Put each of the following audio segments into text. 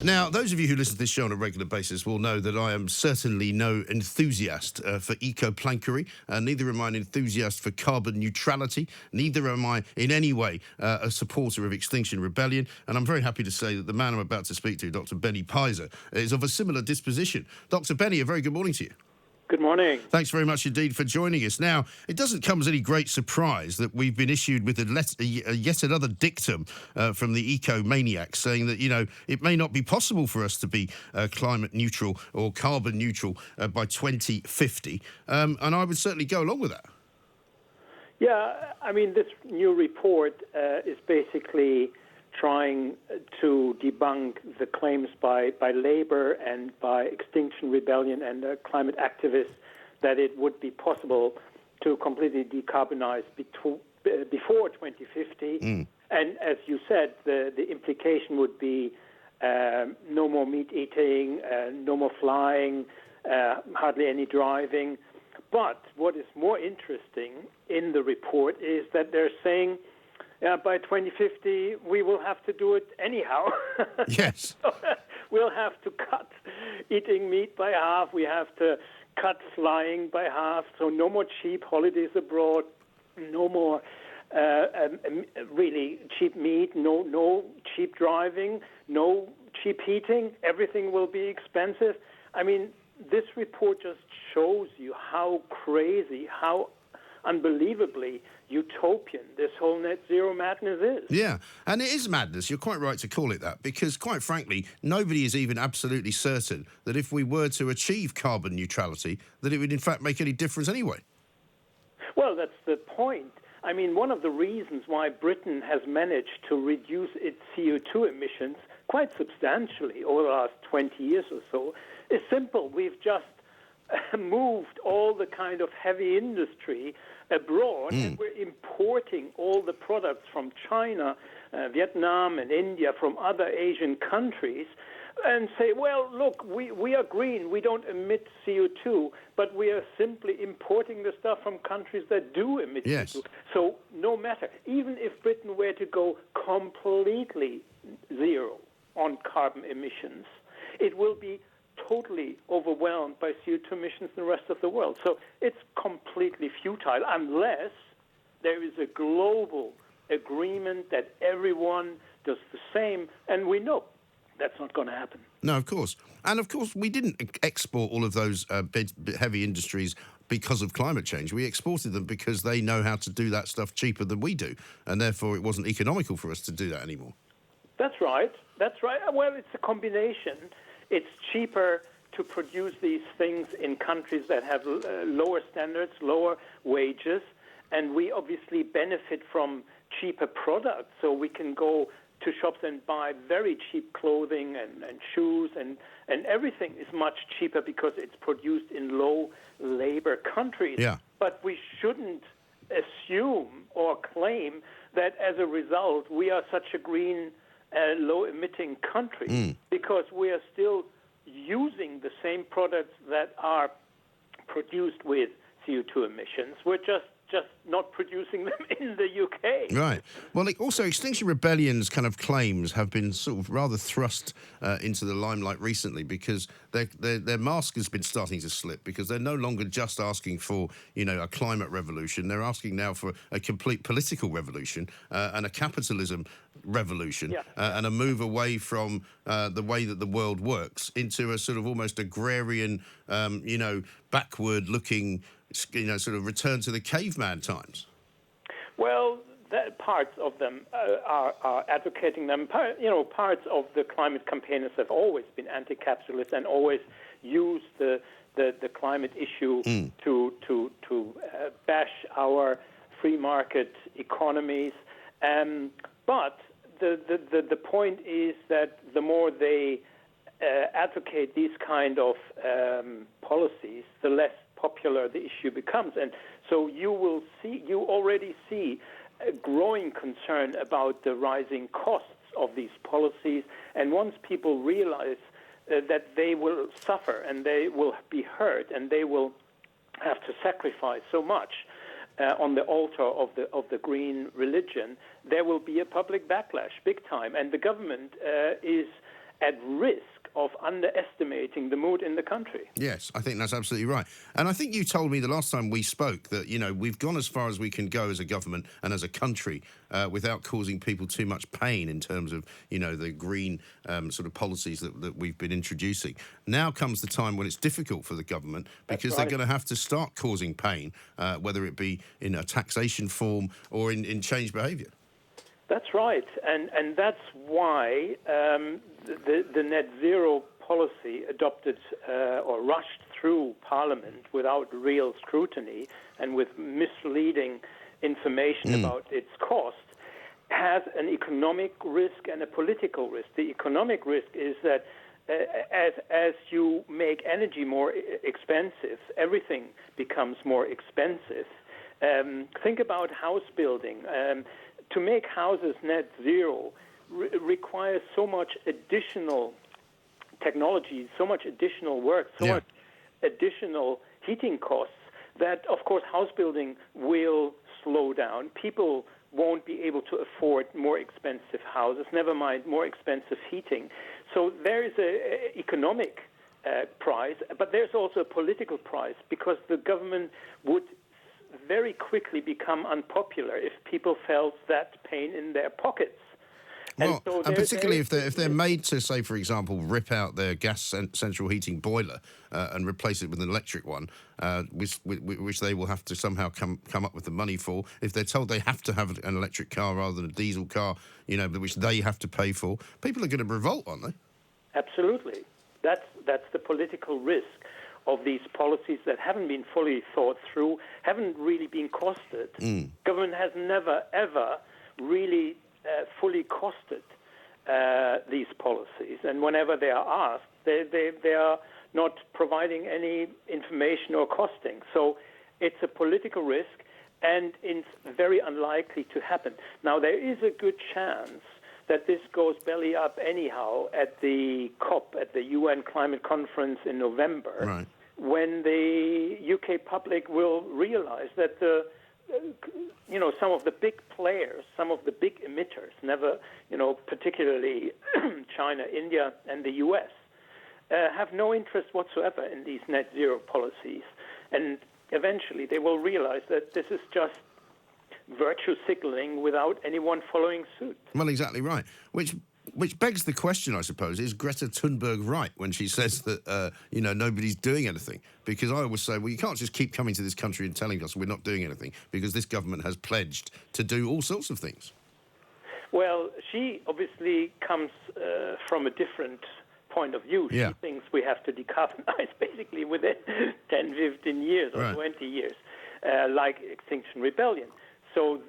Now, those of you who listen to this show on a regular basis will know that I am certainly no enthusiast for eco-plankery. Neither am I an enthusiast for carbon neutrality. Neither am I in any way a supporter of Extinction Rebellion. And I'm very happy to say that the man I'm about to speak to, Dr. Benny Pizer, is of a similar disposition. Dr. Benny, a very good morning to you. Good morning. Thanks very much indeed for joining us. Now, it doesn't come as any great surprise that we've been issued with yet another dictum from the eco-maniacs saying that, you know, it may not be possible for us to be climate neutral or carbon neutral by 2050. And I would certainly go along with that. Yeah, I mean, this new report is basically trying to debunk the claims by Labour and by Extinction Rebellion and climate activists that it would be possible to completely decarbonize before 2050. And as you said, the implication would be no more meat eating, no more flying, hardly any driving. But what is more interesting in the report is that they're saying by 2050, we will have to do it anyhow. Yes. We'll have to cut eating meat by half. We have to cut flying by half. So no more cheap holidays abroad. No more really cheap meat. No cheap driving. No cheap heating. Everything will be expensive. I mean, this report just shows you how crazy, how unbelievably utopian this whole net zero madness is. Yeah, and it is madness. You're quite right to call it that, because quite frankly, nobody is even absolutely certain that if we were to achieve carbon neutrality, that it would in fact make any difference anyway. Well, that's the point. I mean, one of the reasons why Britain has managed to reduce its CO2 emissions quite substantially over the last 20 years or so is simple. We've just moved all the kind of heavy industry abroad, and we're importing all the products from China, Vietnam and India, from other Asian countries, and say, well, look, we are green, we don't emit CO2, but we are simply importing the stuff from countries that do emit CO2. So no matter, even if Britain were to go completely zero on carbon emissions, it will be totally overwhelmed by CO2 emissions in the rest of the world. So it's completely futile unless there is a global agreement that everyone does the same, and we know that's not going to happen. No, of course. And of course, we didn't export all of those heavy industries because of climate change. We exported them because they know how to do that stuff cheaper than we do, and therefore it wasn't economical for us to do that anymore. That's right. That's right. Well, it's a combination. It's cheaper to produce these things in countries that have lower standards, lower wages, and we obviously benefit from cheaper products. So we can go to shops and buy very cheap clothing and shoes, and everything is much cheaper because it's produced in low-labor countries. Yeah. But we shouldn't assume or claim that as a result we are such a green low-emitting country, because we are still using the same products that are produced with CO2 emissions. We're just not producing them in the UK. Right. Well, also, Extinction Rebellion's kind of claims have been sort of rather thrust into the limelight recently, because their mask has been starting to slip, because they're no longer just asking for, you know, a climate revolution. They're asking now for a complete political revolution and a capitalism revolution, and a move away from the way that the world works into a sort of almost agrarian, backward-looking, sort of return to the caveman times. Well, parts of them are advocating them. Parts of the climate campaigners have always been anti-capitalist and always used the climate issue to bash our free market economies. But the point is that the more they advocate these kind of policies, the less popular the issue becomes. And so you already see a growing concern about the rising costs of these policies. And once people realize that they will suffer and they will be hurt and they will have to sacrifice so much on the altar of the green religion, there will be a public backlash, big time. And the government is at risk of underestimating the mood in the country. Yes, I think that's absolutely right. And I think you told me the last time we spoke that, we've gone as far as we can go as a government and as a country without causing people too much pain in terms of, the green sort of policies that we've been introducing. Now comes the time when it's difficult for the government because they're going to have to start causing pain, whether it be in a taxation form or in changed behaviour. That's right, and that's why the net zero policy adopted or rushed through Parliament without real scrutiny and with misleading information about its cost has an economic risk and a political risk. The economic risk is that as you make energy more expensive, everything becomes more expensive. Think about house building. To make houses net zero requires so much additional technology, so much additional work, so much additional heating costs that, of course, house building will slow down. People won't be able to afford more expensive houses, never mind more expensive heating. So there is an economic price, but there's also a political price because the government would very quickly become unpopular if people felt that pain in their pockets. Well, and particularly if they're made to, say, for example, rip out their gas central heating boiler and replace it with an electric one, which they will have to somehow come up with the money for. If they're told they have to have an electric car rather than a diesel car, which they have to pay for, people are going to revolt, aren't they? Absolutely. That's the political risk of these policies that haven't been fully thought through, haven't really been costed. Government has never, ever really fully costed these policies. And whenever they are asked, they are not providing any information or costing. So it's a political risk, and it's very unlikely to happen. Now, there is a good chance that this goes belly up anyhow at the COP, at the UN Climate Conference in November. Right. When the UK public will realize that some of the big players, some of the big emitters, particularly China, India, and the US, have no interest whatsoever in these net zero policies. And eventually they will realize that this is just virtue signaling without anyone following suit. Well, exactly right. Which begs the question, I suppose, is Greta Thunberg right when she says that, nobody's doing anything? Because I always say, well, you can't just keep coming to this country and telling us we're not doing anything because this government has pledged to do all sorts of things. Well, she obviously comes from a different point of view. She thinks we have to decarbonize basically within 10, 15 years or 20 years, like Extinction Rebellion. So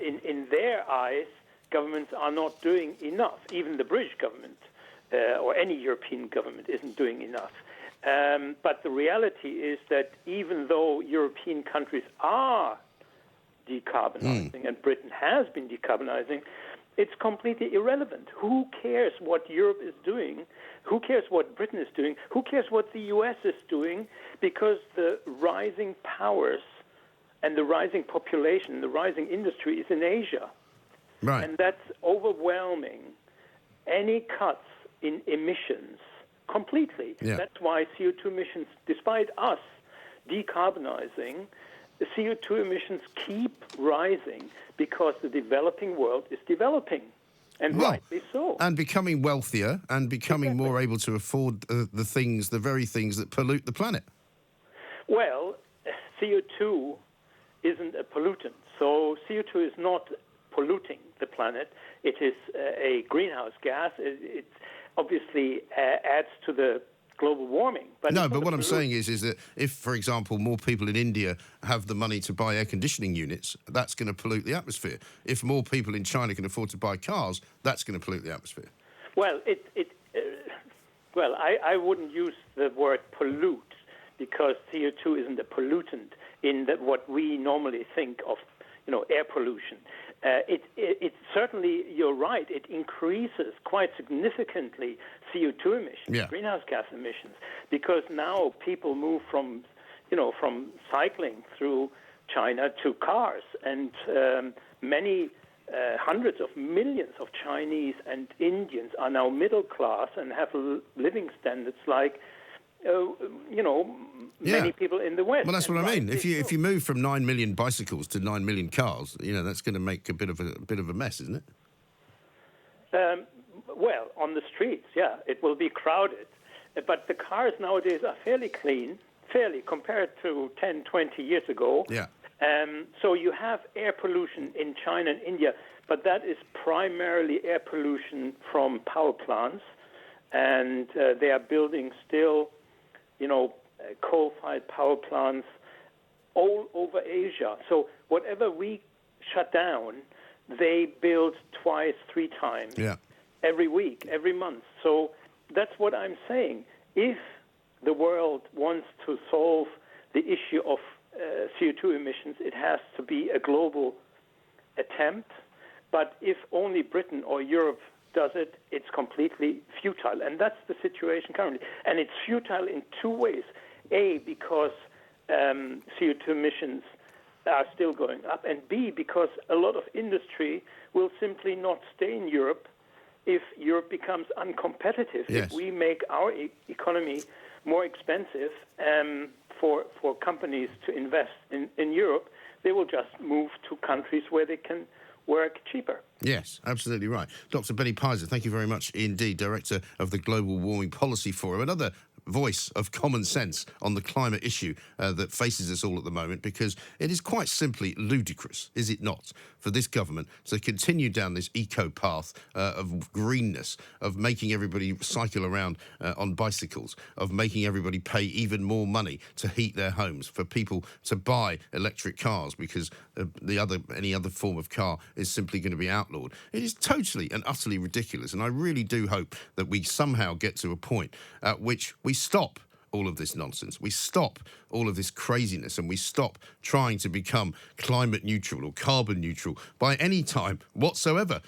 in their eyes, governments are not doing enough. Even the British government or any European government isn't doing enough. But the reality is that even though European countries are decarbonizing and Britain has been decarbonizing, it's completely irrelevant. Who cares what Europe is doing? Who cares what Britain is doing? Who cares what the US is doing? Because the rising powers and the rising population, the rising industry is in Asia. Right. And that's overwhelming any cuts in emissions completely. Yeah. That's why CO2 emissions, despite us decarbonizing, the CO2 emissions keep rising because the developing world is developing, and rightly so. And becoming wealthier and becoming more able to afford the very things that pollute the planet. Well, CO2 isn't a pollutant. So CO2 is not polluting the planet. It is a greenhouse gas. It obviously adds to the global warming. But what I'm saying is that if, for example, more people in India have the money to buy air conditioning units, that's going to pollute the atmosphere. If more people in China can afford to buy cars, that's going to pollute the atmosphere. Well, I wouldn't use the word pollute because CO2 isn't a pollutant in what we normally think of, air pollution. It certainly, you're right, it increases quite significantly CO2 emissions, greenhouse gas emissions, because now people move from cycling through China to cars, and many hundreds of millions of Chinese and Indians are now middle class and have living standards like, many people in the West. Well, that's what I mean. If you move from 9 million bicycles to 9 million cars, that's going to make a bit of a mess, isn't it? Well, on the streets, yeah, it will be crowded. But the cars nowadays are fairly clean, compared to 10, 20 years ago. Yeah. So you have air pollution in China and India, but that is primarily air pollution from power plants. And they are building still, coal-fired power plants all over Asia. So whatever we shut down, they build twice, 3 times. Yeah. Every week, every month. So that's what I'm saying. If the world wants to solve the issue of CO2 emissions, it has to be a global attempt. But if only Britain or Europe does it, it's completely futile. And that's the situation currently. And it's futile in 2 ways. A, because CO2 emissions are still going up. And B, because a lot of industry will simply not stay in Europe if Europe becomes uncompetitive. Yes. If we make our economy more expensive for companies to invest in Europe, they will just move to countries where they can work cheaper. Yes, absolutely right. Dr. Benny Pizer, thank you very much indeed, Director of the Global Warming Policy Forum. Another voice of common sense on the climate issue that faces us all at the moment, because it is quite simply ludicrous, is it not, for this government to continue down this eco path of greenness, of making everybody cycle around on bicycles, of making everybody pay even more money to heat their homes, for people to buy electric cars because any other form of car is simply going to be outlawed. It is totally and utterly ridiculous, and I really do hope that we somehow get to a point at which we stop all of this nonsense. We stop all of this craziness, and we stop trying to become climate neutral or carbon neutral by any time whatsoever.